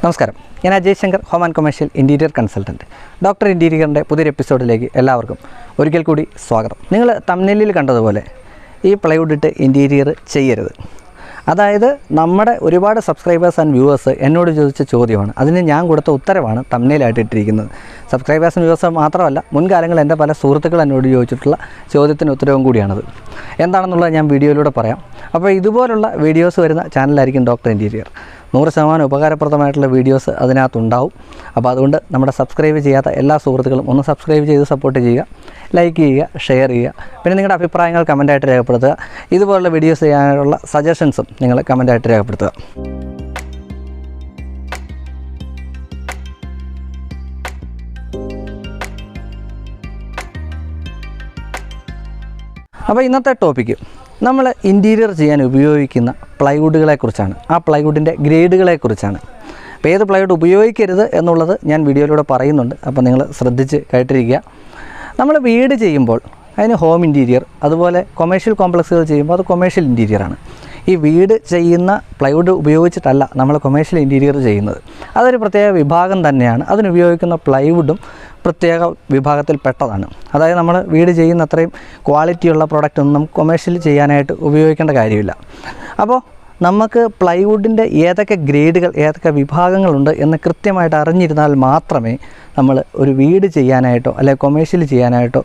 നമസ്കാരം, ഞാൻ Ajay Shankar, home and commercial interior consultant. Doctor ഇൻറ്റീരിയറിൻ്റെ പുതിയൊരു എപ്പിസോഡിലേക്ക് എല്ലാവർക്കും ഒരിക്കൽ കൂടി സ്വാഗതം. നിങ്ങൾ തംബ്നെയിലിൽ കണ്ടതുപോലെ ഈ പ്ലൈവുഡ് ഇട്ട് ഇൻറ്റീരിയർ ചെയ്യരുത്. അതായത് നമ്മുടെ ഒരുപാട് സബ്സ്ക്രൈബേഴ്സ് ആൻഡ് വ്യൂവേഴ്സ് എന്നോട് ചോദിച്ച ചോദ്യമാണ്. അതിന് ഞാൻ കൊടുത്ത ഉത്തരവാണ് തംബ്നെയിലായിട്ട് ഇട്ടിരിക്കുന്നത്. സബ്സ്ക്രൈബേഴ്സ് ആൻഡ് വ്യൂവേഴ്സ് മാത്രമല്ല, മുൻകാലങ്ങളിൽ എൻ്റെ പല സുഹൃത്തുക്കൾ എന്നോട് ചോദിച്ചിട്ടുള്ള ചോദ്യത്തിന് ഉത്തരവും കൂടിയാണത്. എന്താണെന്നുള്ളത് ഞാൻ വീഡിയോയിലൂടെ പറയാം. അപ്പോൾ ഇതുപോലുള്ള വീഡിയോസ് വരുന്ന ചാനലായിരിക്കും ഡോക്ടർ ഇൻറ്റീരിയർ. 100% ഉപകാരപ്രദമായിട്ടുള്ള വീഡിയോസ് അതിനകത്തുണ്ടാവും. അപ്പോൾ അതുകൊണ്ട് നമ്മുടെ സബ്സ്ക്രൈബ് ചെയ്യാത്ത എല്ലാ സുഹൃത്തുക്കളും ഒന്ന് സബ്സ്ക്രൈബ് ചെയ്ത് സപ്പോർട്ട് ചെയ്യുക, ലൈക്ക് ചെയ്യുക, ഷെയർ ചെയ്യുക. പിന്നെ നിങ്ങളുടെ അഭിപ്രായങ്ങൾ കമൻറ്റായിട്ട് രേഖപ്പെടുത്തുക. ഇതുപോലുള്ള വീഡിയോസ് ചെയ്യാനുള്ള സജഷൻസും നിങ്ങൾ കമൻറ്റായിട്ട് രേഖപ്പെടുത്തുക. അപ്പോൾ ഇന്നത്തെ ടോപ്പിക്ക് നമ്മൾ ഇൻറ്റീരിയർ ചെയ്യാൻ ഉപയോഗിക്കുന്ന പ്ലൈവുഡുകളെക്കുറിച്ചാണ്. ആ പ്ലൈവുഡിൻ്റെ ഗ്രേഡുകളെക്കുറിച്ചാണ്. അപ്പോൾ ഏത് പ്ലൈവുഡ് ഉപയോഗിക്കരുത് എന്നുള്ളത് ഞാൻ വീഡിയോയിലൂടെ പറയുന്നുണ്ട്. അപ്പോൾ നിങ്ങൾ ശ്രദ്ധിച്ച് കേട്ടിരിക്കുക. നമ്മൾ വീട് ചെയ്യുമ്പോൾ അതിന് ഹോം ഇൻറ്റീരിയർ, അതുപോലെ കൊമേഴ്ഷ്യൽ കോംപ്ലക്സുകൾ ചെയ്യുമ്പോൾ അത് കൊമേഴ്ഷ്യൽ ഇൻറ്റീരിയറാണ്. ഈ വീട് ചെയ്യുന്ന പ്ലൈവുഡ് ഉപയോഗിച്ചിട്ടല്ല നമ്മൾ കൊമേഴ്ഷ്യൽ ഇൻറ്റീരിയർ ചെയ്യുന്നത്. അതൊരു പ്രത്യേക വിഭാഗം തന്നെയാണ്. അതിനുപയോഗിക്കുന്ന പ്ലൈവുഡും പ്രത്യേക വിഭാഗത്തിൽ പെട്ടതാണ്. അതായത് നമ്മൾ വീട് ചെയ്യുന്ന അത്രയും ക്വാളിറ്റിയുള്ള പ്രോഡക്റ്റ് ഒന്നും കൊമേഴ്ഷ്യൽ ചെയ്യാനായിട്ട് ഉപയോഗിക്കേണ്ട കാര്യമില്ല. അപ്പോൾ നമുക്ക് പ്ലൈവുഡിൻ്റെ ഏതൊക്കെ ഗ്രേഡുകൾ, ഏതൊക്കെ വിഭാഗങ്ങളുണ്ട് എന്ന് കൃത്യമായിട്ട് അറിഞ്ഞിരുന്നാൽ മാത്രമേ നമ്മൾ ഒരു വീട് ചെയ്യാനായിട്ടോ അല്ലെങ്കിൽ കൊമേഴ്ഷ്യൽ ചെയ്യാനായിട്ടോ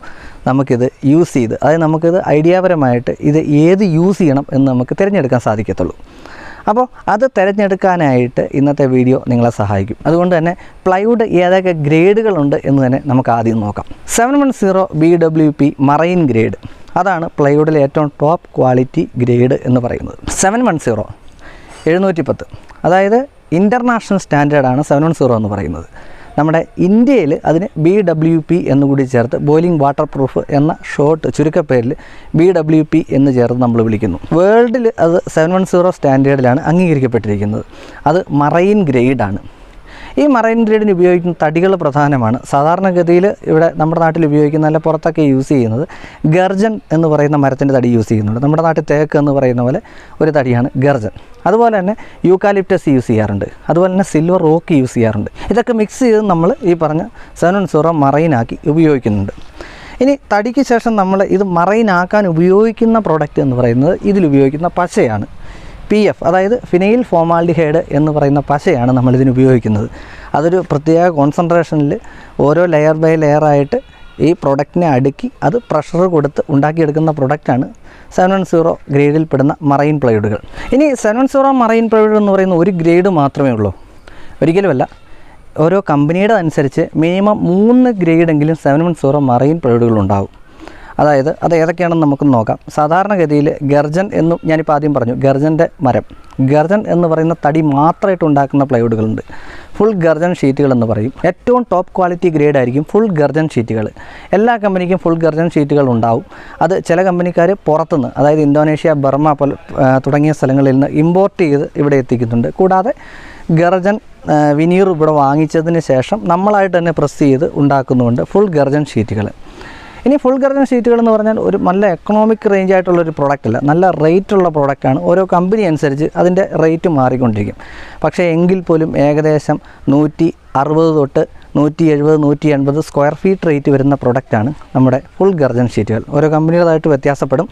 നമുക്കിത് യൂസ് ചെയ്ത്, അതായത് നമുക്കിത് ഐഡിയാപരമായിട്ട് ഇത് ഏത് യൂസ് ചെയ്യണം എന്ന് നമുക്ക് തിരഞ്ഞെടുക്കാൻ സാധിക്കത്തുള്ളൂ. അപ്പോൾ അത് തിരഞ്ഞെടുക്കാനായിട്ട് ഇന്നത്തെ വീഡിയോ നിങ്ങളെ സഹായിക്കും. അതുകൊണ്ട് തന്നെ പ്ലൈവുഡ് ഏതൊക്കെ ഗ്രേഡുകളുണ്ട് എന്ന് തന്നെ നമുക്ക് ആദ്യം നോക്കാം. 710 BWP മറൈൻ ഗ്രേഡ്, അതാണ് പ്ലൈവുഡിലെ ഏറ്റവും ടോപ്പ് ക്വാളിറ്റി ഗ്രേഡ് എന്ന് പറയുന്നത്. 710 710, അതായത് ഇൻ്റർനാഷണൽ സ്റ്റാൻഡേർഡാണ് 710 എന്ന് പറയുന്നത്. നമ്മുടെ ഇന്ത്യയിൽ അതിന് BWP എന്നുകൂടി ചേർത്ത്, ബോയിലിംഗ് വാട്ടർ പ്രൂഫ് എന്ന ഷോർട്ട് ചുരുക്കപ്പേരിൽ BWP എന്ന് ചേർത്ത് നമ്മൾ വിളിക്കുന്നു. വേൾഡിൽ അത് 710 സ്റ്റാൻഡേർഡിലാണ് അംഗീകരിക്കപ്പെട്ടിരിക്കുന്നത്. അത് മറൈൻ ഗ്രേഡാണ്. ഈ മറൈൻ ഗ്രേഡിന് ഉപയോഗിക്കുന്ന തടികൾ പ്രധാനമാണ്. സാധാരണഗതിയിൽ ഇവിടെ നമ്മുടെ നാട്ടിൽ ഉപയോഗിക്കുന്ന, അല്ല പുറത്തൊക്കെ യൂസ് ചെയ്യുന്നത് ഗർജൻ എന്ന് പറയുന്ന മരത്തിൻ്റെ തടി യൂസ് ചെയ്യുന്നുണ്ട്. നമ്മുടെ നാട്ടിൽ തേക്ക് എന്ന് പറയുന്ന പോലെ ഒരു തടിയാണ് ഗർജൻ. അതുപോലെ തന്നെ യൂക്കാലിപ്റ്റസ് യൂസ് ചെയ്യാറുണ്ട്. അതുപോലെ തന്നെ സിൽവർ റോക്ക് യൂസ് ചെയ്യാറുണ്ട്. ഇതൊക്കെ മിക്സ് ചെയ്ത് നമ്മൾ ഈ പറഞ്ഞ 710 മറൈനാക്കി ഉപയോഗിക്കുന്നുണ്ട്. ഇനി തടിക്ക് ശേഷം നമ്മൾ ഇത് മറൈനാക്കാൻ ഉപയോഗിക്കുന്ന പ്രോഡക്റ്റ് എന്ന് പറയുന്നത് ഇതിലുപയോഗിക്കുന്ന പശയാണ്. PF, അതായത് ഫിനൈൽ ഫോമാൽഡിഹൈഡ് എന്ന് പറയുന്ന പശയാണ് നമ്മളിതിന് ഉപയോഗിക്കുന്നത്. അതൊരു പ്രത്യേക കോൺസെൻട്രേഷനിൽ ഓരോ ലെയർ ബൈ ലെയറായിട്ട് ഈ പ്രൊഡക്റ്റിനെ അടുക്കി അത് പ്രഷർ കൊടുത്ത് ഉണ്ടാക്കിയെടുക്കുന്ന പ്രൊഡക്റ്റാണ് 710 ഗ്രേഡിൽ പെടുന്ന മറൈൻ പ്ലൈവുഡുകൾ. ഇനി 710 മറൈൻ പ്ലൈവുഡ് എന്ന് പറയുന്ന ഒരു ഗ്രേഡ് മാത്രമേ ഉള്ളൂ, ഒരിക്കലുമല്ല. ഓരോ കമ്പനിയുടെ അനുസരിച്ച് മിനിമം 3 ഗ്രേഡെങ്കിലും 710 മറൈൻ പ്ലൈവുഡുകളുണ്ടാകും. അതായത് അത് ഏതൊക്കെയാണെന്ന് നമുക്ക് നോക്കാം. സാധാരണഗതിയിൽ ഗർജൻ എന്നും ഞാനിപ്പോൾ ആദ്യം പറഞ്ഞു, ഗർജൻ്റെ മരം, ഗർജൻ എന്ന് പറയുന്ന തടി മാത്രമായിട്ട് ഉണ്ടാക്കുന്ന പ്ലൈവുഡുകളുണ്ട്. ഫുൾ ഗർജൻ ഷീറ്റുകൾ എന്ന് പറയും. ഏറ്റവും ടോപ്പ് ക്വാളിറ്റി ഗ്രേഡ് ആയിരിക്കും ഫുൾ ഗർജൻ ഷീറ്റുകൾ. എല്ലാ കമ്പനിക്കും ഫുൾ ഗർജൻ ഷീറ്റുകൾ ഉണ്ടാവും. അത് ചില കമ്പനിക്കാർ പുറത്തുനിന്ന്, അതായത് ഇന്തോനേഷ്യ, ബർമ തുടങ്ങിയ സ്ഥലങ്ങളിൽ നിന്ന് ഇമ്പോർട്ട് ചെയ്ത് ഇവിടെ എത്തിക്കുന്നുണ്ട്. കൂടാതെ ഗർജൻ വിനീർ ഇവിടെ വാങ്ങിച്ചതിന് ശേഷം നമ്മളായിട്ട് തന്നെ പ്രസ് ചെയ്ത് ഉണ്ടാക്കുന്നുണ്ട് ഫുൾ ഗർജൻ ഷീറ്റുകൾ. ഇനി ഫുൾ ഗർജൻ ഷീറ്റുകൾ എന്ന് പറഞ്ഞാൽ ഒരു നല്ല എക്കണോമിക് റേഞ്ച് ആയിട്ടുള്ളൊരു പ്രോഡക്റ്റല്ല, നല്ല റേറ്റുള്ള പ്രോഡക്റ്റാണ്. ഓരോ കമ്പനി അനുസരിച്ച് അതിൻ്റെ റേറ്റ് മാറിക്കൊണ്ടിരിക്കും. പക്ഷേ എങ്കിൽ പോലും ഏകദേശം 160 തൊട്ട് 170, 180 സ്ക്വയർ ഫീറ്റ് റേറ്റ് വരുന്ന പ്രൊഡക്റ്റാണ് നമ്മുടെ ഫുൾ ഗർജൻ ഷീറ്റുകൾ. ഓരോ കമ്പനിയുടേതായിട്ട് വ്യത്യാസപ്പെടും.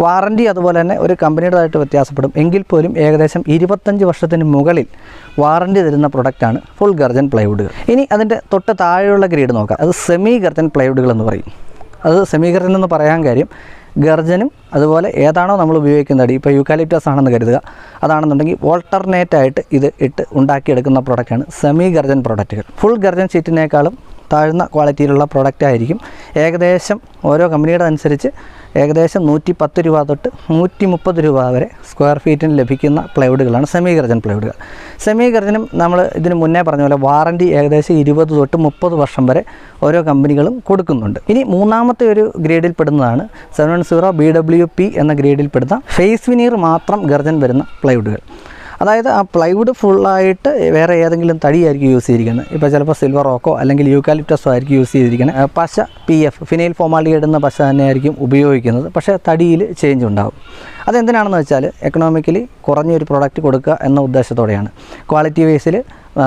വാറൻറ്റി അതുപോലെ തന്നെ ഒരു കമ്പനിയുടേതായിട്ട് വ്യത്യാസപ്പെടും. എങ്കിൽ പോലും ഏകദേശം 25 വർഷത്തിന് മുകളിൽ വാറൻറ്റി തരുന്ന പ്രൊഡക്റ്റാണ് ഫുൾ ഗർജൻ പ്ലൈവുഡുകൾ. ഇനി അതിൻ്റെ തൊട്ട് താഴെയുള്ള ഗ്രേഡ് നോക്കാം. അത് സെമി ഗർജൻ പ്ലൈവുഡുകൾ എന്ന് പറയും. അത് സെമി ഗർജൻ എന്ന് പറയാൻ കാര്യം, ഗർജനും അതുപോലെ ഏതാണോ നമ്മൾ ഉപയോഗിക്കുന്ന തടി, ഇപ്പോൾ യൂക്കാലിപ്റ്റസ് ആണെന്ന് കരുതുക, അതാണെന്നുണ്ടെങ്കിൽ ഓൾട്ടർനേറ്റായിട്ട് ഇത് ഇട്ട് ഉണ്ടാക്കിയെടുക്കുന്ന പ്രോഡക്റ്റാണ് സെമി ഗർജൻ പ്രോഡക്റ്റുകൾ. ഫുൾ ഗർജൻ ഷീറ്റിനേക്കാളും താഴ്ന്ന ക്വാളിറ്റിയിലുള്ള പ്രോഡക്റ്റ് ആയിരിക്കും. ഏകദേശം ഓരോ കമ്പനിയുടെ അനുസരിച്ച് ഏകദേശം 110 രൂപ തൊട്ട് 130 രൂപ വരെ സ്ക്വയർ ഫീറ്റിന് ലഭിക്കുന്ന പ്ലൈവുഡുകളാണ് സെമി ഗർജൻ പ്ലൈവുഡുകൾ. സെമി ഗർജനും നമ്മൾ ഇതിന് മുന്നേ പറഞ്ഞ പോലെ വാറൻറ്റി ഏകദേശം 20 തൊട്ട് 30 വർഷം വരെ ഓരോ കമ്പനികളും കൊടുക്കുന്നുണ്ട്. ഇനി മൂന്നാമത്തെ ഒരു ഗ്രേഡിൽ പെടുന്നതാണ് 710 BWP എന്ന ഗ്രേഡിൽ പെടുന്ന ഫേസ് വിനീർ മാത്രം ഗർജൻ വരുന്ന പ്ലൈവുഡുകൾ. അതായത് ആ പ്ലൈവുഡ് ഫുള്ളായിട്ട് വേറെ ഏതെങ്കിലും തടിയായിരിക്കും യൂസ് ചെയ്തിരിക്കുന്നത്. ഇപ്പോൾ ചിലപ്പോൾ സിൽവർ റോക്കോ അല്ലെങ്കിൽ യൂക്കാലിപ്റ്റസോ ആയിരിക്കും യൂസ് ചെയ്തിരിക്കുന്നത്. പശ PF, ഫിനൈൽ ഫോമാൽഡിഹൈഡ് എന്ന പശ തന്നെയായിരിക്കും ഉപയോഗിക്കുന്നത്. പക്ഷേ തടിയിൽ ചേഞ്ച് ഉണ്ടാകും. അതെന്തിനാണെന്ന് വെച്ചാൽ എക്കണോമിക്കലി കുറഞ്ഞൊരു പ്രോഡക്റ്റ് കൊടുക്കുക എന്ന ഉദ്ദേശത്തോടെയാണ്. ക്വാളിറ്റി വൈസിൽ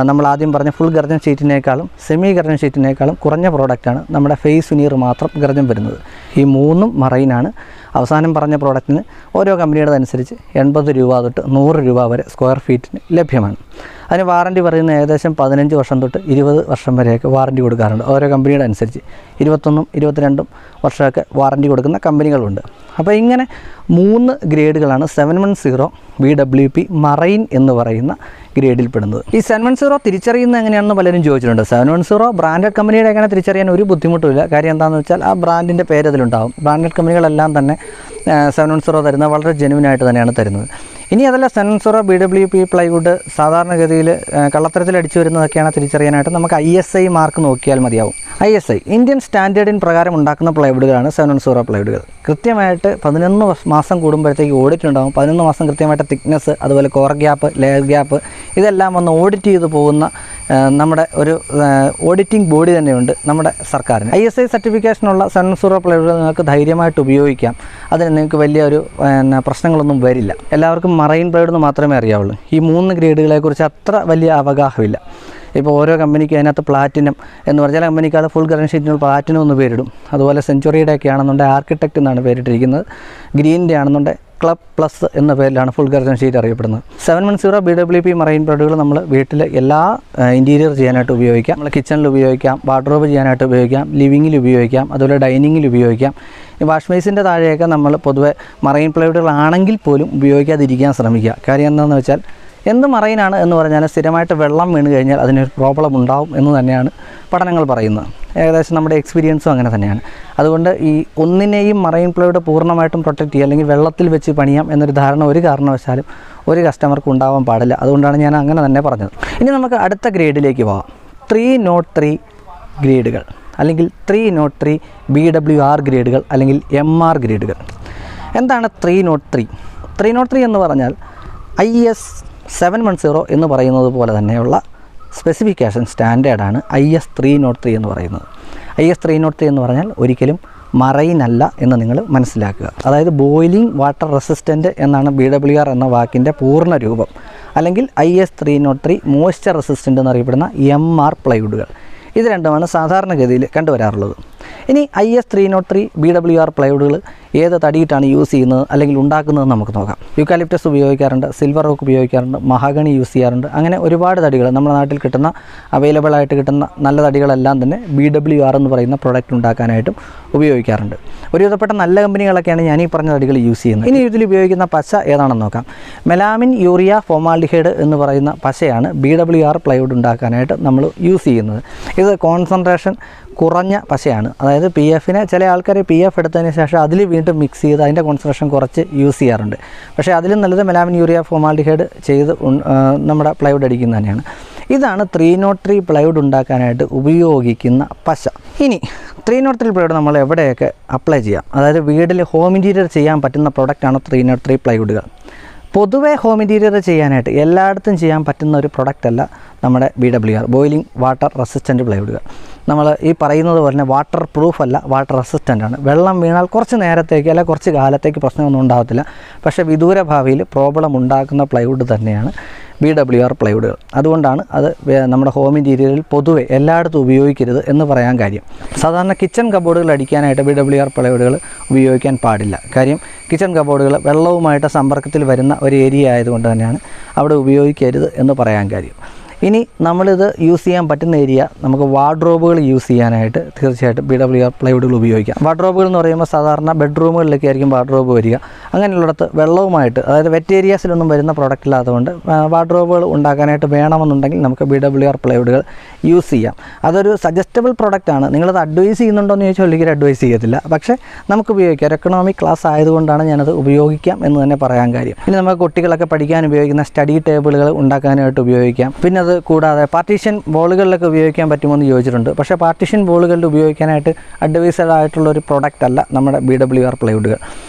നമ്മൾ ആദ്യം പറഞ്ഞ ഫുൾ ഗർജൻ ഷീറ്റിനേക്കാളും സെമി ഗർജൻ ഷീറ്റിനേക്കാളും കുറഞ്ഞ പ്രോഡക്റ്റാണ് നമ്മുടെ ഫേസ് വെനീർ മാത്രം ഗർജൻ വരുന്നത്. ഈ മൂന്നും മറൈനാണ്. അവസാനം പറഞ്ഞ പ്രോഡക്റ്റിന് ഓരോ കമ്പനിയുടെ അനുസരിച്ച് 80 രൂപ തൊട്ട് 100 രൂപ വരെ സ്ക്വയർ ഫീറ്റിന് ലഭ്യമാണ്. അതിന് വാറൻറ്റി പറയുന്നത് ഏകദേശം 15 വർഷം തൊട്ട് 20 വർഷം വരെയൊക്കെ വാറൻറ്റി കൊടുക്കാറുണ്ട്. ഓരോ കമ്പനിയുടെ അനുസരിച്ച് 21, 22 വർഷമൊക്കെ വാറൻറ്റി കൊടുക്കുന്ന കമ്പനികളുണ്ട്. അപ്പോൾ ഇങ്ങനെ 3 ഗ്രേഡുകളാണ് 710 BWP മറൈൻ എന്ന് പറയുന്ന ഗ്രേഡിൽപ്പെടുന്നത്. ഈ 710 തിരിച്ചറിയുന്നത് എങ്ങനെയാണെന്ന് പലരും ചോദിച്ചിട്ടുണ്ട്. 710 ബ്രാൻഡഡ് കമ്പനിയുടെ എങ്ങനെ തിരിച്ചറിയാൻ ഒരു ബുദ്ധിമുട്ടുമില്ല. കാര്യം എന്താണെന്ന് വെച്ചാൽ ആ ബ്രാൻഡിൻ്റെ പേര് അതിലുണ്ടാകും. ബ്രാൻഡഡ് കമ്പനികളെല്ലാം തന്നെ 710 തരുന്നത് വളരെ ജെനുവിനായിട്ട് തന്നെയാണ് തരുന്നത്. ഇനി അതല്ല 710 BWP പ്ലൈവുഡ് സാധാരണഗതിയിൽ കള്ളത്തരത്തിൽ അടിച്ചു വരുന്നതൊക്കെയാണ് തിരിച്ചറിയാനായിട്ട് നമുക്ക് ISI മാർക്ക് നോക്കിയാൽ മതിയാവും. ISI ഇന്ത്യൻ സ്റ്റാൻഡേർഡിൻ പ്രകാരം ഉണ്ടാക്കുന്ന പ്ലൈവുഡുകളാണ് 710 പ്ലൈവുഡുകൾ. കൃത്യമായിട്ട് 11 മാസം കൂടുമ്പോഴത്തേക്ക് ഓഡിറ്റ് ഉണ്ടാകും. 11 മാസം കൃത്യമായിട്ട് തിക്നെസ്, അതുപോലെ കോർ ഗ്യാപ്പ്, ലെയർ ഗ്യാപ്പ് ഇതെല്ലാം ഒന്ന് ഓഡിറ്റ് ചെയ്ത് പോകുന്ന നമ്മുടെ ഒരു ഓഡിറ്റിംഗ് ബോഡി തന്നെയുണ്ട് നമ്മുടെ സർക്കാരിന്. ISI സർട്ടിഫിക്കേഷനുള്ള 710 പ്ലൈവുഡുകൾ നിങ്ങൾക്ക് ധൈര്യമായിട്ട് ഉപയോഗിക്കാം. അതിന് നിങ്ങൾക്ക് വലിയ ഒരു പ്രശ്നങ്ങളൊന്നും വരില്ല. എല്ലാവർക്കും മറൈൻ പ്ലൈവുഡ് എന്ന് മാത്രമേ അറിയാവുള്ളൂ. ഈ 3 ഗ്രേഡുകളെക്കുറിച്ച് അത്ര വലിയ അവഗാഹമില്ല. ഇപ്പോൾ ഓരോ കമ്പനിക്ക് അതിനകത്ത് പ്ലാറ്റിനം എന്ന് പറഞ്ഞാൽ കമ്പനിക്ക് അത് ഫുൾ ഗർജൻ ഷീറ്റിന് പ്ലാറ്റിനം എന്ന് പേരിടും. അതുപോലെ സെഞ്ചുറിയുടെ ഒക്കെ ആണെന്നുണ്ടെങ്കിൽ ആർക്കിടെക്റ്റ് എന്നാണ് പേരിട്ടിരിക്കുന്നത്. ഗ്രീനിൻ്റെ ആണെന്നുണ്ടെങ്കിൽ ക്ലബ് പ്ലസ് എന്ന പേരിലാണ് ഫുൾ ഗർജൻ ഷീറ്റ് അറിയപ്പെടുന്നത്. 710 BWP മറൈൻ പ്രോഡക്റ്റുകൾ നമ്മൾ വീട്ടിൽ എല്ലാ ഇൻറ്റീരിയർ ചെയ്യാനായിട്ട് ഉപയോഗിക്കാം. നമ്മൾ കിച്ചണിൽ ഉപയോഗിക്കാം, വാർഡ്രോബ് ചെയ്യാനായിട്ട് ഉപയോഗിക്കാം, ലിവിങ്ങിൽ ഉപയോഗിക്കാം, അതുപോലെ ഡൈനിങ്ങിൽ ഉപയോഗിക്കാം. ഈ വാഷ് ബേസിൻ്റെ താഴെയൊക്കെ നമ്മൾ പൊതുവെ മറൈൻ പ്ലൈവുഡുകളാണെങ്കിൽ പോലും ഉപയോഗിക്കാതിരിക്കാൻ ശ്രമിക്കുക. കാര്യം എന്താണെന്ന് വെച്ചാൽ എന്ത് മറൈനാണ് എന്ന് പറഞ്ഞാൽ സ്ഥിരമായിട്ട് വെള്ളം വീണ് കഴിഞ്ഞാൽ അതിനൊരു പ്രോബ്ലം ഉണ്ടാവും എന്ന് തന്നെയാണ് പഠനങ്ങൾ പറയുന്നത്. ഏകദേശം നമ്മുടെ എക്സ്പീരിയൻസും അങ്ങനെ തന്നെയാണ്. അതുകൊണ്ട് ഈ ഒന്നിനെയും മറൈൻ പ്ലൈവുഡ് പൂർണ്ണമായിട്ടും പ്രൊട്ടക്റ്റ് ചെയ്യുക അല്ലെങ്കിൽ വെള്ളത്തിൽ വെച്ച് പണിയാം എന്നൊരു ധാരണ ഒരു കാരണവശാലും ഒരു കസ്റ്റമർക്ക് ഉണ്ടാവാൻ പാടില്ല. അതുകൊണ്ടാണ് ഞാൻ അങ്ങനെ തന്നെ പറഞ്ഞത്. ഇനി നമുക്ക് അടുത്ത ഗ്രേഡിലേക്ക് പോകാം. 303 ഗ്രേഡുകൾ അല്ലെങ്കിൽ 303 BWR ഗ്രേഡുകൾ അല്ലെങ്കിൽ MR ഗ്രേഡുകൾ. എന്താണ് 303? 303 എന്ന് പറഞ്ഞാൽ IS 710 എന്ന് പറയുന്നത് പോലെ തന്നെയുള്ള സ്പെസിഫിക്കേഷൻ സ്റ്റാൻഡേർഡാണ് IS 303 എന്ന് പറയുന്നത്. IS 303 എന്ന് പറഞ്ഞാൽ ഒരിക്കലും മറൈൻ അല്ല എന്ന് നിങ്ങൾ മനസ്സിലാക്കുക. അതായത് ബോയിലിംഗ് വാട്ടർ റെസിസ്റ്റൻറ്റ് എന്നാണ് BWR എന്ന വാക്കിൻ്റെ പൂർണ്ണ രൂപം. അല്ലെങ്കിൽ IS 303 മോയ്സ്ചർ റെസിസ്റ്റൻ്റ് എന്നറിയപ്പെടുന്ന MR പ്ലൈവുഡുകൾ. ഇത് രണ്ടുമാണ് സാധാരണഗതിയിൽ കണ്ടുവരാറുള്ളത്. ഇനി IS 303 BWR പ്ലൈവുഡുകൾ ഏത് തടിയിട്ടാണ് യൂസ് ചെയ്യുന്നത് അല്ലെങ്കിൽ ഉണ്ടാക്കുന്നതെന്ന് നമുക്ക് നോക്കാം. യൂക്കാലിപ്റ്റസ് ഉപയോഗിക്കാറുണ്ട്, സിൽവർ റോക്ക് ഉപയോഗിക്കാറുണ്ട്, മഹാഗണി യൂസ് ചെയ്യാറുണ്ട്. അങ്ങനെ ഒരുപാട് തടികൾ നമ്മുടെ നാട്ടിൽ കിട്ടുന്ന അവൈലബിൾ ആയിട്ട് കിട്ടുന്ന നല്ല തടികളെല്ലാം തന്നെ BWR എന്ന് പറയുന്ന പ്രൊഡക്റ്റ് ഉണ്ടാക്കാനായിട്ടും ഉപയോഗിക്കാറുണ്ട്. ഒരുവിധപ്പെട്ട നല്ല കമ്പനികളൊക്കെയാണ് ഞാൻ ഈ പറഞ്ഞ തടികൾ യൂസ് ചെയ്യുന്നത്. ഇനി ഇതിൽ ഉപയോഗിക്കുന്ന പശ ഏതാണെന്ന് നോക്കാം. മെലാമിൻ യൂറിയ ഫോമാൽഡിഹൈഡ് എന്ന് പറയുന്ന പശയാണ് BWR പ്ലൈവുഡ് ഉണ്ടാക്കാനായിട്ട് നമ്മൾ യൂസ് ചെയ്യുന്നത്. ഇത് കോൺസെൻട്രേഷൻ കുറഞ്ഞ പശയാണ്. അതായത് PFനെ ചില ആൾക്കാർ PF എടുത്തതിന് ശേഷം അതിൽ വീണ്ടും മിക്സ് ചെയ്ത് അതിൻ്റെ കോൺസെൻട്രേഷൻ കുറച്ച് യൂസ് ചെയ്യാറുണ്ട്. പക്ഷേ അതിലും നല്ലത് മെലാമിൻ യൂറിയ ഫോമാൽഡിഹൈഡ് ചെയ്ത് നമ്മുടെ പ്ലൈവുഡ് അടിക്കുന്നത് തന്നെയാണ്. ഇതാണ് 303 പ്ലൈവുഡ് ഉണ്ടാക്കാനായിട്ട് ഉപയോഗിക്കുന്ന പശ. ഇനി 303 പ്ലൈവുഡ് നമ്മൾ എവിടെയൊക്കെ അപ്ലൈ ചെയ്യാം? അതായത് വീട്ടിൽ ഹോം ഇൻറ്റീരിയർ ചെയ്യാൻ പറ്റുന്ന പ്രൊഡക്റ്റാണ് 303 പ്ലൈവുഡുകൾ. പൊതുവേ ഹോം ഇൻറ്റീരിയർ ചെയ്യാനായിട്ട് എല്ലായിടത്തും ചെയ്യാൻ പറ്റുന്ന ഒരു പ്രൊഡക്റ്റല്ല നമ്മുടെ BWR ബോയിലിംഗ് വാട്ടർ റെസിസ്റ്റൻറ്റ് പ്ലൈവുഡുകൾ. നമ്മൾ ഈ പറയുന്നത് പോലെ തന്നെ വാട്ടർ പ്രൂഫ് അല്ല, വാട്ടർ റെസിസ്റ്റൻ്റ് ആണ്. വെള്ളം വീണാൽ കുറച്ച് നേരത്തേക്ക് അല്ലെങ്കിൽ കുറച്ച് കാലത്തേക്ക് പ്രശ്നമൊന്നും ഉണ്ടാകത്തില്ല. പക്ഷേ വിദൂര ഭാവിയിൽ പ്രോബ്ലം ഉണ്ടാക്കുന്ന പ്ലൈവുഡ് തന്നെയാണ് BWR പ്ലൈവുഡുകൾ. അതുകൊണ്ടാണ് അത് നമ്മുടെ ഹോം ഇൻറ്റീരിയറിൽ പൊതുവെ എല്ലായിടത്തും ഉപയോഗിക്കരുത് എന്ന് പറയാൻ കാര്യം. സാധാരണ കിച്ചൺ കബോർഡുകൾ അടിക്കാനായിട്ട് BWR പ്ലൈവുഡുകൾ ഉപയോഗിക്കാൻ പാടില്ല. കാര്യം കിച്ചൺ കബോർഡുകൾ വെള്ളവുമായിട്ട് സമ്പർക്കത്തിൽ വരുന്ന ഒരു ഏരിയ ആയതുകൊണ്ട് തന്നെയാണ് അവിടെ ഉപയോഗിക്കരുത് എന്ന് പറയാൻ കാര്യം. ഇനി നമ്മളിത് യൂസ് ചെയ്യാൻ പറ്റുന്ന ഏരിയ നമുക്ക് വാർഡ്രോബുകൾ യൂസ് ചെയ്യാനായിട്ട് തീർച്ചയായിട്ടും BWR പ്ലൈവുഡുകൾ ഉപയോഗിക്കാം. വാർഡ്രോബുകൾ എന്ന് പറയുമ്പോൾ സാധാരണ ബെഡ്റൂമുകളിലൊക്കെ ആയിരിക്കും വാർഡ്രോബ് വരിക. അങ്ങനെയുള്ളിടത്ത് വെള്ളവുമായിട്ട് അതായത് വെറ്റ് ഏരിയാസിലൊന്നും വരുന്ന പ്രോഡക്റ്റ് ഇല്ലാത്തതുകൊണ്ട് വാർഡ്രോബുകൾ ഉണ്ടാക്കാനായിട്ട് വേണമെന്നുണ്ടെങ്കിൽ നമുക്ക് BWR പ്ലൈവുഡുകൾ യൂസ് ചെയ്യാം. അതൊരു സജസ്റ്റബിൾ പ്രോഡക്റ്റാണ്. നിങ്ങളത് അഡ്വൈസ് ചെയ്യുന്നുണ്ടോ എന്ന് ചോദിച്ചാൽ ഒരിക്കലും അഡ്വൈസ് ചെയ്യത്തില്ല. പക്ഷേ നമുക്ക് ഉപയോഗിക്കാം. ഒരു എക്കണോമിക് ക്ലാസ് ആയതുകൊണ്ടാണ് ഞാനത് ഉപയോഗിക്കാം എന്ന് തന്നെ പറയാൻ കാര്യം. ഇനി നമുക്ക് കുട്ടികളൊക്കെ പഠിക്കാൻ ഉപയോഗിക്കുന്ന സ്റ്റഡി ടേബിളുകൾ ഉണ്ടാക്കാനായിട്ട് ഉപയോഗിക്കാം. പിന്നെ അത് കൂടാതെ പാർട്ടീഷൻ ബോളുകളിലൊക്കെ ഉപയോഗിക്കാൻ പറ്റുമോ എന്ന് ചോദിച്ചിട്ടുണ്ട്. പക്ഷേ പാർട്ടീഷൻ ബോളുകളിൽ ഉപയോഗിക്കാനായിട്ട് അഡ്വൈസഡ് ആയിട്ടുള്ളൊരു പ്രോഡക്റ്റ് അല്ല നമ്മുടെ BWR പ്ലൈവുഡുകൾ.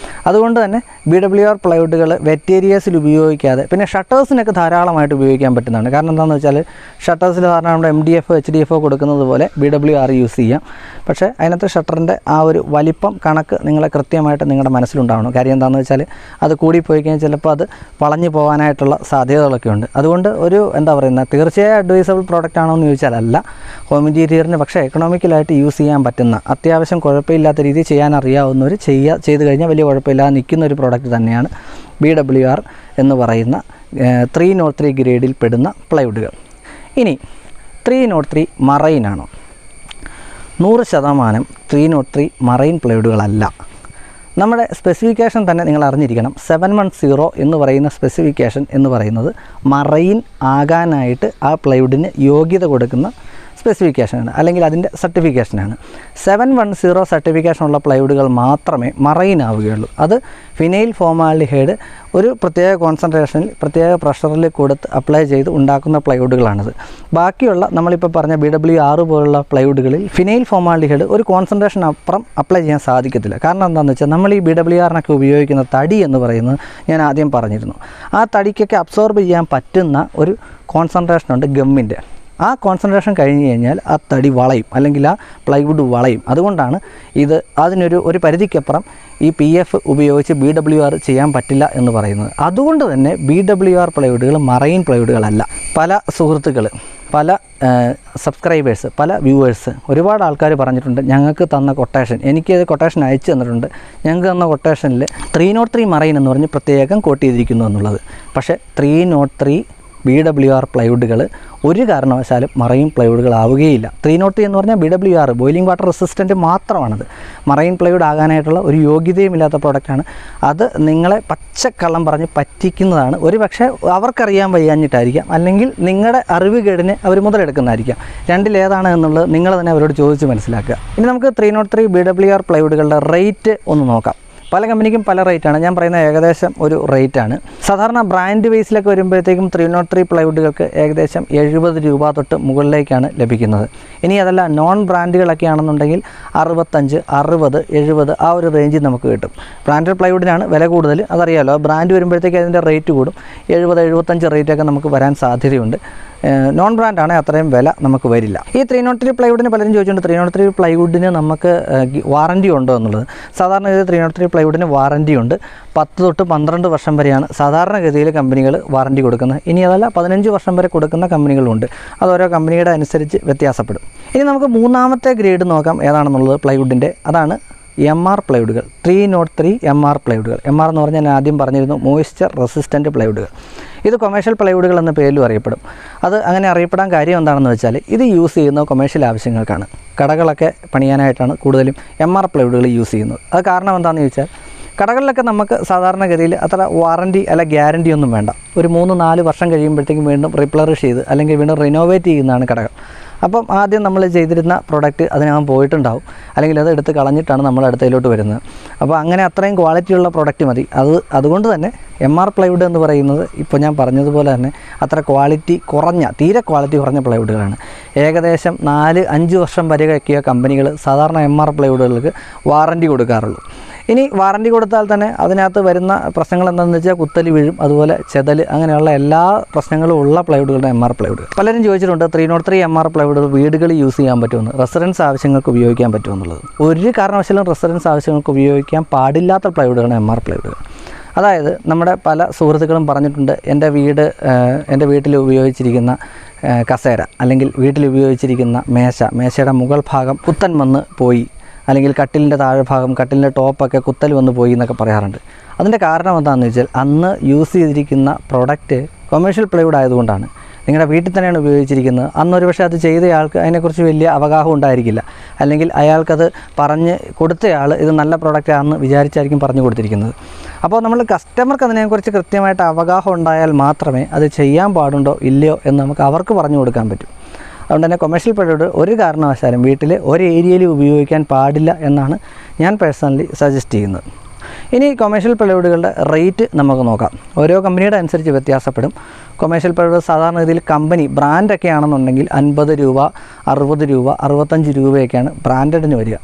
അതുകൊണ്ട് തന്നെ BWR പ്ലൈവുഡുകൾ വെറ്റ് ഏരിയാസിൽ ഉപയോഗിക്കാതെ, പിന്നെ ഷട്ടേഴ്സിനൊക്കെ ധാരാളമായിട്ട് ഉപയോഗിക്കാൻ പറ്റുന്നതാണ്. കാരണം എന്താണെന്ന് വെച്ചാൽ ഷട്ടേഴ്സിൽ സാധാരണ നമ്മുടെ MDF HDF കൊടുക്കുന്നത് പോലെ BWR യൂസ് ചെയ്യാം. പക്ഷേ അതിനകത്ത് ഷട്ടറിൻ്റെ ആ ഒരു വലിപ്പം കണക്ക് നിങ്ങളെ കൃത്യമായിട്ട് നിങ്ങളുടെ മനസ്സിലുണ്ടാവണം. കാര്യം എന്താണെന്ന് വെച്ചാൽ അത് കൂടിപ്പോയി കഴിഞ്ഞാൽ ചിലപ്പോൾ അത് വളഞ്ഞു പോകാനായിട്ടുള്ള സാധ്യതകളൊക്കെ ഉണ്ട്. അതുകൊണ്ട് ഒരു തീർച്ചയായും അഡ്വൈസബിൾ പ്രോഡക്റ്റ് ആണോ എന്ന് ചോദിച്ചാൽ അല്ല. ഹോം ഇൻറ്റീരിയറിന് പക്ഷേ എക്കണോമിക്കലായിട്ട് യൂസ് ചെയ്യാൻ പറ്റുന്ന, അത്യാവശ്യം കുഴപ്പമില്ലാത്ത രീതിയിൽ ചെയ്യാൻ അറിയാവുന്നവർ ചെയ്ത് കഴിഞ്ഞാൽ വലിയ കുഴപ്പമില്ലാതെ നിൽക്കുന്ന ഒരു പ്രോഡക്റ്റ് തന്നെയാണ് BWR എന്ന് പറയുന്ന 303 ഗ്രേഡിൽ പെടുന്ന പ്ലൈവുഡുകൾ. ഇനി 303 മറൈനാണോ? 100% 303 മറൈൻ പ്ലൈവുഡുകളല്ല. നമ്മുടെ സ്പെസിഫിക്കേഷൻ തന്നെ നിങ്ങൾ അറിഞ്ഞിരിക്കണം. 710 എന്ന് പറയുന്ന സ്പെസിഫിക്കേഷൻ എന്ന് പറയുന്നത് മറൈൻ ആകാനായിട്ട് ആ പ്ലൈവുഡിന് യോഗ്യത കൊടുക്കുന്ന സ്പെസിഫിക്കേഷനാണ്, അല്ലെങ്കിൽ അതിൻ്റെ സർട്ടിഫിക്കേഷനാണ്. 710 സർട്ടിഫിക്കേഷനുള്ള പ്ലൈവുഡുകൾ മാത്രമേ മറൈൻ ആവുകയുള്ളൂ. അത് ഫിനൈൽ ഫോമാൽഡിഹൈഡ് ഒരു പ്രത്യേക കോൺസെൻട്രേഷനിൽ പ്രത്യേക പ്രഷറിൽ കൊടുത്ത് അപ്ലൈ ചെയ്ത് ഉണ്ടാക്കുന്ന പ്ലൈവുഡുകളാണിത്. ബാക്കിയുള്ള നമ്മളിപ്പോൾ പറഞ്ഞ BWR പോലുള്ള പ്ലൈവുഡുകളിൽ ഫിനൈൽ ഫോമാൽഡിഹൈഡ് ഒരു കോൺസെൻട്രേഷൻ അപ്പുറം അപ്ലൈ ചെയ്യാൻ സാധിക്കത്തില്ല. കാരണം എന്താണെന്ന് വെച്ചാൽ നമ്മൾ ഈ BWRനൊക്കെ ഉപയോഗിക്കുന്ന തടി എന്ന് പറയുന്നത് ഞാൻ ആദ്യം പറഞ്ഞിരുന്നു. ആ തടിക്കൊക്കെ അബ്സോർബ് ചെയ്യാൻ പറ്റുന്ന ഒരു കോൺസെൻട്രേഷനുണ്ട് ഗമ്മിൻ്റെ. ആ കോൺസെൻട്രേഷൻ കഴിഞ്ഞ് കഴിഞ്ഞാൽ ആ തടി വളയും, അല്ലെങ്കിൽ ആ പ്ലൈവുഡ് വളയും. അതുകൊണ്ടാണ് അതിനൊരു പരിധിക്കപ്പുറം ഈ PF ഉപയോഗിച്ച് BWR ചെയ്യാൻ പറ്റില്ല എന്ന് പറയുന്നത്. അതുകൊണ്ട് തന്നെ BWR പ്ലൈവുഡുകൾ മറൈൻ പ്ലൈവുഡുകളല്ല. പല സുഹൃത്തുക്കൾ, പല സബ്സ്ക്രൈബേഴ്സ്, പല വ്യൂവേഴ്സ്, ഒരുപാട് ആൾക്കാർ പറഞ്ഞിട്ടുണ്ട് ഞങ്ങൾക്ക് തന്ന കൊട്ടേഷൻ, എനിക്കത് കൊട്ടേഷൻ അയച്ചു തന്നിട്ടുണ്ട്, ഞങ്ങൾക്ക് തന്ന കൊട്ടേഷനിൽ 303 മറൈൻ എന്ന് പറഞ്ഞ് പ്രത്യേകം കോട്ട് ചെയ്തിരിക്കുന്നു എന്നുള്ളത്. പക്ഷേ 303 BWR പ്ലൈവുഡുകൾ ഒരു കാരണവശാലും മറൈൻ പ്ലൈവുഡുകളാവുകയില്ല. 303 എന്ന് പറഞ്ഞാൽ BWR ബോയിലിംഗ് വാട്ടർ റെസിസ്റ്റൻറ്റ് മാത്രമാണത്. മറൈൻ പ്ലൈവുഡ് ആകാനായിട്ടുള്ള ഒരു യോഗ്യതയുമില്ലാത്ത പ്രോഡക്റ്റാണ്. അത് നിങ്ങളെ പച്ചക്കള്ളം പറഞ്ഞ് പറ്റിക്കുന്നതാണ്. ഒരു പക്ഷേ അവർക്കറിയാൻ വയ്യാഞ്ഞിട്ടായിരിക്കാം, അല്ലെങ്കിൽ നിങ്ങളുടെ അറിവുകേടിനെ അവർ മുതലെടുക്കുന്നതായിരിക്കാം. രണ്ടിലേതാണ് എന്നുള്ളത് നിങ്ങൾ തന്നെ അവരോട് ചോദിച്ച് മനസ്സിലാക്കുക. ഇനി നമുക്ക് 303 BWR പ്ലൈവുഡുകളുടെ റേറ്റ് ഒന്ന് നോക്കാം. പല കമ്പനിക്കും പല റേറ്റാണ്. ഞാൻ പറയുന്ന ഏകദേശം ഒരു റേറ്റാണ്. സാധാരണ ബ്രാൻഡ് ബേസിലൊക്കെ വരുമ്പോഴത്തേക്കും 303 പ്ലൈവുഡുകൾക്ക് ഏകദേശം 70 രൂപ തൊട്ട് മുകളിലേക്കാണ് ലഭിക്കുന്നത്. ഇനി അതല്ല നോൺ ബ്രാൻഡുകളൊക്കെ ആണെന്നുണ്ടെങ്കിൽ 65, 60, 70 ആ ഒരു റേഞ്ചിൽ നമുക്ക് കിട്ടും. ബ്രാൻഡഡ് പ്ലൈവുഡിനാണ് വില കൂടുതൽ, അതറിയാമല്ലോ. ബ്രാൻഡ് വരുമ്പോഴത്തേക്ക് അതിൻ്റെ റേറ്റ് കൂടും. 70, 75 റേറ്റൊക്കെ നമുക്ക് വരാൻ സാധ്യതയുണ്ട്. നോൺ ബ്രാൻഡാണ് അത്രയും വില നമുക്ക് വരില്ല. ഈ 303 പ്ലൈവുഡിന് പലരും ചോദിച്ചിട്ടുണ്ട് 303 പ്ലൈവുഡിന് നമുക്ക് വാറൻറ്റി ഉണ്ടോ എന്നുള്ളത്. സാധാരണഗതിയിൽ 303 പ്ലൈവുഡിന് വാറൻറ്റി ഉണ്ട്. 10 തൊട്ട് 12 വർഷം വരെയാണ് സാധാരണഗതിയിൽ കമ്പനികൾ വാറൻറ്റി കൊടുക്കുന്നത്. ഇനി അതല്ല 15 വർഷം വരെ കൊടുക്കുന്ന കമ്പനികളുണ്ട്. അത് ഓരോ കമ്പനിയുടെ അനുസരിച്ച് വ്യത്യാസപ്പെടും. ഇനി നമുക്ക് മൂന്നാമത്തെ ഗ്രേഡ് നോക്കാം ഏതാണെന്നുള്ളത് പ്ലൈവുഡിൻ്റെ. അതാണ് MR പ്ലൈവുഡുകൾ. 303 MR പ്ലൈവുഡുകൾ. MR എന്ന് പറഞ്ഞാൽ ഞാൻ ആദ്യം പറഞ്ഞിരുന്നു മോയ്സ്ചർ റെസിസ്റ്റൻറ്റ് പ്ലൈവുഡുകൾ. ഇത് കൊമേഴ്ഷ്യൽ പ്ലൈവുഡുകൾ എന്ന പേരിലും അറിയപ്പെടും. അത് അങ്ങനെ അറിയപ്പെടാൻ കാര്യം എന്താണെന്ന് വെച്ചാൽ ഇത് യൂസ് ചെയ്യുന്ന കൊമേഴ്ഷ്യൽ ആവശ്യങ്ങൾക്കാണ്. കടകളൊക്കെ പണിയാനായിട്ടാണ് കൂടുതലും MR പ്ലൈവുഡുകൾ യൂസ് ചെയ്യുന്നത്. അത് കാരണം എന്താണെന്ന് ചോദിച്ചാൽ കടകളിലൊക്കെ നമുക്ക് സാധാരണഗതിയിൽ അത്ര വാറൻറ്റി അല്ല ഗ്യാരൻറ്റി ഒന്നും വേണ്ട. ഒരു 3-4 വർഷം കഴിയുമ്പോഴത്തേക്കും വീണ്ടും റിപ്ലറിഷ് ചെയ്ത് അല്ലെങ്കിൽ വീണ്ടും റിനോവേറ്റ് ചെയ്യുന്നതാണ് കടകൾ. അപ്പം ആദ്യം നമ്മൾ ചെയ്തിരുന്ന പ്രോഡക്റ്റ് അതിനകം പോയിട്ടുണ്ടാവും, അല്ലെങ്കിൽ അത് എടുത്ത് കളഞ്ഞിട്ടാണ് നമ്മൾ അടുത്തതിലോട്ട് വരുന്നത്. അപ്പോൾ അങ്ങനെ അത്രയും ക്വാളിറ്റിയുള്ള പ്രോഡക്റ്റ് മതി. അതുകൊണ്ട് തന്നെ MR പ്ലൈവുഡ് എന്ന് പറയുന്നത് ഇപ്പോൾ ഞാൻ പറഞ്ഞതുപോലെ തന്നെ അത്ര തീരെ ക്വാളിറ്റി കുറഞ്ഞ പ്ലൈവുഡുകളാണ്. ഏകദേശം 4-5 വർഷം വരെയൊക്കെയോ കമ്പനികൾ സാധാരണ MR പ്ലൈവുഡുകൾക്ക് വാറൻറ്റി കൊടുക്കാറുള്ളൂ. ഇനി വാറൻറ്റി കൊടുത്താൽ തന്നെ അതിനകത്ത് വരുന്ന പ്രശ്നങ്ങൾ എന്താണെന്ന് വെച്ചാൽ കുത്തൽ വീഴും, അതുപോലെ ചെതൽ, അങ്ങനെയുള്ള എല്ലാ പ്രശ്നങ്ങളും ഉള്ള പ്ലൈവുഡുകളുടെ MR പ്ലൈവുഡ്. പലരും ചോദിച്ചിട്ടുണ്ട് 303 MR പ്ലൈവുഡുകൾ വീടുകളിൽ യൂസ് ചെയ്യാൻ പറ്റുമെന്ന്, റെസിഡൻസ് ആവശ്യങ്ങൾക്ക് ഉപയോഗിക്കാൻ പറ്റുമെന്നുള്ളത്. ഒരു കാരണവശാലും റെസിഡൻസ് ആവശ്യങ്ങൾക്ക് ഉപയോഗിക്കാൻ പാടില്ലാത്ത പ്ലൈവുഡുകളാണ് MR പ്ലൈവുഡുകൾ. അതായത് നമ്മുടെ പല സുഹൃത്തുക്കളും പറഞ്ഞിട്ടുണ്ട് എൻ്റെ വീട്ടിൽ ഉപയോഗിച്ചിരിക്കുന്ന കസേര അല്ലെങ്കിൽ വീട്ടിൽ ഉപയോഗിച്ചിരിക്കുന്ന മേശയുടെ മുകൾ ഭാഗം കുത്തൻ വന്ന് പോയി, അല്ലെങ്കിൽ കട്ടിലിൻ്റെ താഴെ ഭാഗം, കട്ടിലിൻ്റെ ടോപ്പൊക്കെ കുത്തൽ വന്ന് പോയി എന്നൊക്കെ പറയാറുണ്ട്. അതിൻ്റെ കാരണം എന്താണെന്ന് വെച്ചാൽ അന്ന് യൂസ് ചെയ്തിരിക്കുന്ന പ്രോഡക്റ്റ് കൊമേഴ്ഷ്യൽ പ്ലൈവുഡ് ആയതുകൊണ്ടാണ്. നിങ്ങളുടെ വീട്ടിൽ തന്നെയാണ് ഉപയോഗിച്ചിരിക്കുന്നത്. അന്നൊരു പക്ഷേ അത് ചെയ്തയാൾക്ക് അതിനെക്കുറിച്ച് വലിയ അവഗാഹം ഉണ്ടായിരിക്കില്ല, അല്ലെങ്കിൽ അയാൾക്കത് പറഞ്ഞ് കൊടുത്തയാൾ ഇത് നല്ല പ്രോഡക്റ്റാണെന്ന് വിചാരിച്ചായിരിക്കും പറഞ്ഞു കൊടുത്തിരിക്കുന്നത്. അപ്പോൾ നമ്മൾ കസ്റ്റമർക്ക് അതിനെക്കുറിച്ച് കൃത്യമായിട്ട് അവഗാഹം ഉണ്ടായാൽ മാത്രമേ അത് ചെയ്യാൻ പാടുണ്ടോ ഇല്ലയോ എന്ന് നമുക്ക് അവർക്ക് പറഞ്ഞു കൊടുക്കാൻ പറ്റും. അതുകൊണ്ട് തന്നെ കൊമേഴ്ഷ്യൽ പ്ലൈവുഡ് ഒരു കാരണവശാലും വീട്ടിൽ ഒരു ഏരിയയിൽ ഉപയോഗിക്കാൻ പാടില്ല എന്നാണ് ഞാൻ പേഴ്സണലി സജസ്റ്റ് ചെയ്യുന്നത്. ഇനി കൊമേഴ്ഷ്യൽ പ്ലൈവുഡുകളുടെ റേറ്റ് നമുക്ക് നോക്കാം. ഓരോ കമ്പനിയുടെ അനുസരിച്ച് വ്യത്യാസപ്പെടും. കൊമേഴ്ഷ്യൽ പ്ലൈവുഡ് സാധാരണ രീതിയിൽ കമ്പനി ബ്രാൻഡൊക്കെ ആണെന്നുണ്ടെങ്കിൽ 50 രൂപ, 60 രൂപ, 65 രൂപയൊക്കെയാണ് ബ്രാൻഡഡിന് വരിക.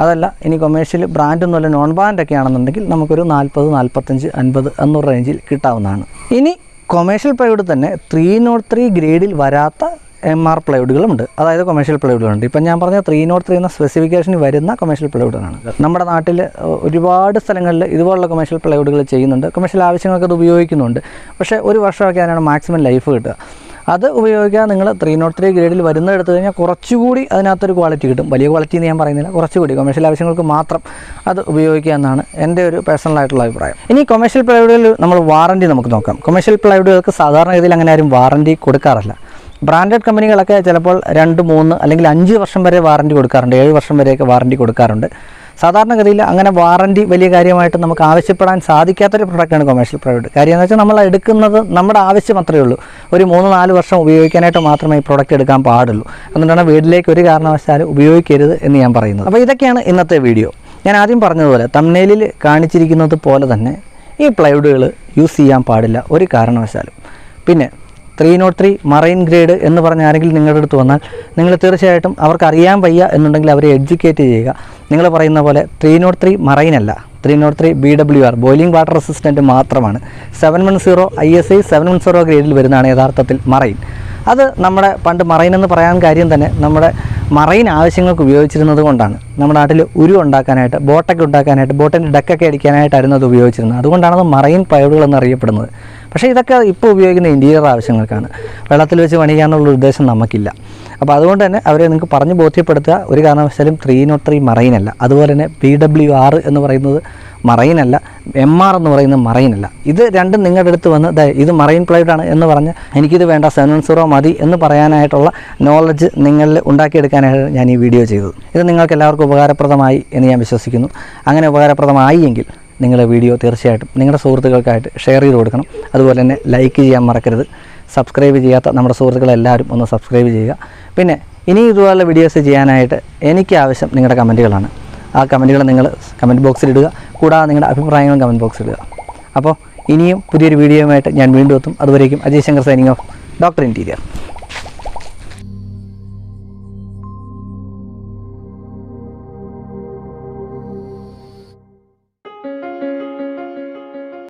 അതല്ല ഇനി കൊമേഴ്ഷ്യൽ ബ്രാൻഡൊന്നുമല്ല നോൺ ബ്രാൻഡൊക്കെ ആണെന്നുണ്ടെങ്കിൽ നമുക്കൊരു 40, 45, 50 എന്നൊരു റേഞ്ചിൽ കിട്ടാവുന്നതാണ്. ഇനി കൊമേഴ്ഷ്യൽ പ്ലൈവുഡ് തന്നെ 303 ഗ്രേഡിൽ വരാത്ത MR പ്ലൈവുഡുകളുണ്ട്, അതായത് കൊമേഴ്ഷ്യൽ പ്ലൈവുഡുകളുണ്ട്. ഇപ്പം ഞാൻ പറഞ്ഞ 303 എന്ന സ്പെസിഫിക്കേഷനിൽ വരുന്ന കൊമേഴ്ഷ്യൽ പ്ലൈവുഡാണ്. നമ്മുടെ നാട്ടിൽ ഒരുപാട് സ്ഥലങ്ങളിൽ ഇതുപോലുള്ള കൊമേഴ്ഷ്യൽ പ്ലൈവുഡുകൾ ചെയ്യുന്നുണ്ട്, കൊമേഴ്ഷ്യൽ ആവശ്യങ്ങൾക്ക് അത് ഉപയോഗിക്കുന്നുണ്ട്. പക്ഷേ ഒരു വർഷമൊക്കെ അതിനാണ് മാക്സിമം ലൈഫ് കിട്ടുക. അത് ഉപയോഗിക്കാൻ നിങ്ങൾ 303 ഗ്രേഡിൽ വരുന്നത് എടുത്തു കഴിഞ്ഞാൽ കുറച്ചുകൂടി അതിനകത്തൊരു ക്വാളിറ്റി കിട്ടും. വലിയ ക്വാളിറ്റി എന്ന് ഞാൻ പറയുന്നില്ല, കുറച്ചുകൂടി കൊമേഴ്ഷ്യൽ ആവശ്യങ്ങൾക്ക് മാത്രം അത് ഉപയോഗിക്കുക എന്നാണ് എൻ്റെ ഒരു പേഴ്സണലായിട്ടുള്ള അഭിപ്രായം. ഇനി കൊമേഴ്ഷ്യൽ പ്ലൈവുഡിൽ നമ്മൾ വാറണ്ടി നമുക്ക് നോക്കാം. കൊമേഴ്ഷ്യൽ പ്ലൈവുഡുകൾക്ക് സാധാരണഗതിയിൽ അങ്ങനെ ആരും വാറണ്ടി കൊടുക്കാറില്ല. ബ്രാൻഡഡ് കമ്പനികളൊക്കെ ചിലപ്പോൾ 2, 3 അല്ലെങ്കിൽ 5 വർഷം വരെ വാറണ്ടി കൊടുക്കാറുണ്ട്, 7 വർഷം വരെയൊക്കെ വാറണ്ടി കൊടുക്കാറുണ്ട്. സാധാരണഗതിയിൽ അങ്ങനെ വാറണ്ടി വലിയ കാര്യമായിട്ട് നമുക്ക് ആവശ്യപ്പെടാൻ സാധിക്കാത്തൊരു പ്രൊഡക്റ്റാണ് കൊമേഴ്ഷ്യൽ പ്ലൈവുഡ്. കാര്യം എന്ന് വെച്ചാൽ നമ്മൾ എടുക്കുന്നത് നമ്മുടെ ആവശ്യം അത്രയേ ഉള്ളൂ. ഒരു 3-4 വർഷം ഉപയോഗിക്കാനായിട്ട് മാത്രമേ ഈ പ്രൊഡക്റ്റ് എടുക്കാൻ പാടുള്ളൂ. അതുകൊണ്ടാണ് വീട്ടിലേക്ക് ഒരു കാരണവശാലും ഉപയോഗിക്കരുത് എന്ന് ഞാൻ പറയുന്നത്. അപ്പോൾ ഇതൊക്കെയാണ് ഇന്നത്തെ വീഡിയോ. ഞാൻ ആദ്യം പറഞ്ഞതുപോലെ തംബ്നെയിലിൽ കാണിച്ചിരിക്കുന്നത് പോലെ തന്നെ ഈ പ്ലൈവുഡുകൾ യൂസ് ചെയ്യാൻ പാടില്ല ഒരു കാരണവശാലും. പിന്നെ 303 മറൈൻ ഗ്രേഡ് എന്ന് പറഞ്ഞ ആരെങ്കിലും നിങ്ങളുടെ അടുത്ത് വന്നാൽ നിങ്ങൾ തീർച്ചയായിട്ടും അവർക്ക് അറിയാൻ വയ്യ എന്നുണ്ടെങ്കിൽ അവരെ എഡ്യൂക്കേറ്റ് ചെയ്യുക. നിങ്ങൾ പറയുന്ന പോലെ 303 മറൈൻ അല്ല, 303 BWR ബോയിലിംഗ് വാട്ടർ റെസിസ്റ്റൻറ്റ് മാത്രമാണ്. 710 ISI 710 ഗ്രേഡിൽ വരുന്നതാണ് യഥാർത്ഥത്തിൽ മറൈൻ. അത് നമ്മുടെ പണ്ട് മറൈൻ എന്ന് പറയാൻ കാര്യം തന്നെ നമ്മുടെ മറൈൻ ആവശ്യങ്ങൾക്ക് ഉപയോഗിച്ചിരുന്നത് കൊണ്ടാണ്. നമ്മുടെ നാട്ടിൽ ഉരു ഉണ്ടാക്കാനായിട്ട്, ബോട്ടൊക്കെ ഉണ്ടാക്കാനായിട്ട്, ബോട്ടിൻ്റെ ഡക്കൊക്കെ അടിക്കാനായിട്ടായിരുന്നു അത് ഉപയോഗിച്ചിരുന്നത്. അതുകൊണ്ടാണ് അത് മറൈൻ പ്ലൈവുഡുകൾ എന്നറിയപ്പെടുന്നത്. പക്ഷേ ഇതൊക്കെ ഇപ്പോൾ ഉപയോഗിക്കുന്ന ഇൻറ്റീരിയർ ആവശ്യങ്ങൾക്കാണ്, വെള്ളത്തിൽ വെച്ച് പണിയാനുള്ള ഉദ്ദേശം നമുക്കില്ല. അപ്പോൾ അതുകൊണ്ട് തന്നെ അവരെ നിങ്ങൾക്ക് പറഞ്ഞ് ബോധ്യപ്പെടുത്തുക, ഒരു കാരണവശാലും 303 മറൈനല്ല. അതുപോലെ തന്നെ BWR എന്ന് പറയുന്നത് മറൈനല്ല, MR എന്ന് പറയുന്നത് മറൈനല്ല. ഇത് രണ്ടും നിങ്ങളുടെ അടുത്ത് വന്ന് ഇത് മറൈൻ പ്ലൈവുഡാണ് എന്ന് പറഞ്ഞ് എനിക്കിത് വേണ്ട 710 മതി എന്ന് പറയാനായിട്ടുള്ള നോളജ് നിങ്ങളിൽ ഉണ്ടാക്കിയെടുക്കാനായിട്ട് ഞാൻ ഈ വീഡിയോ ചെയ്തത്. ഇത് നിങ്ങൾക്ക് എല്ലാവർക്കും ഉപകാരപ്രദമായി എന്ന് ഞാൻ വിശ്വസിക്കുന്നു. അങ്ങനെ ഉപകാരപ്രദമായി എങ്കിൽ നിങ്ങൾ വീഡിയോ തീർച്ചയായിട്ടും നിങ്ങളുടെ സുഹൃത്തുക്കൾക്കായിട്ട് ഷെയർ ചെയ്ത് കൊടുക്കണം. അതുപോലെ തന്നെ ലൈക്ക് ചെയ്യാൻ മറക്കരുത്. സബ്സ്ക്രൈബ് ചെയ്യാത്ത നമ്മുടെ സുഹൃത്തുക്കളെല്ലാവരും ഒന്ന് സബ്സ്ക്രൈബ് ചെയ്യുക. പിന്നെ ഇനി ഇതുപോലുള്ള വീഡിയോസ് ചെയ്യാനായിട്ട് എനിക്ക് ആവശ്യം നിങ്ങളുടെ കമൻറ്റുകളാണ്. ആ കമൻറ്റുകൾ നിങ്ങൾ കമൻറ്റ് ബോക്സിൽ ഇടുക. കൂടാതെ നിങ്ങളുടെ അഭിപ്രായങ്ങളും കമൻറ്റ് ബോക്സിൽ ഇടുക. അപ്പോൾ ഇനിയും പുതിയൊരു വീഡിയോയുമായിട്ട് ഞാൻ വീണ്ടും എത്തും. അതുവരേക്കും Ajay Shankar signing off, doctor interior.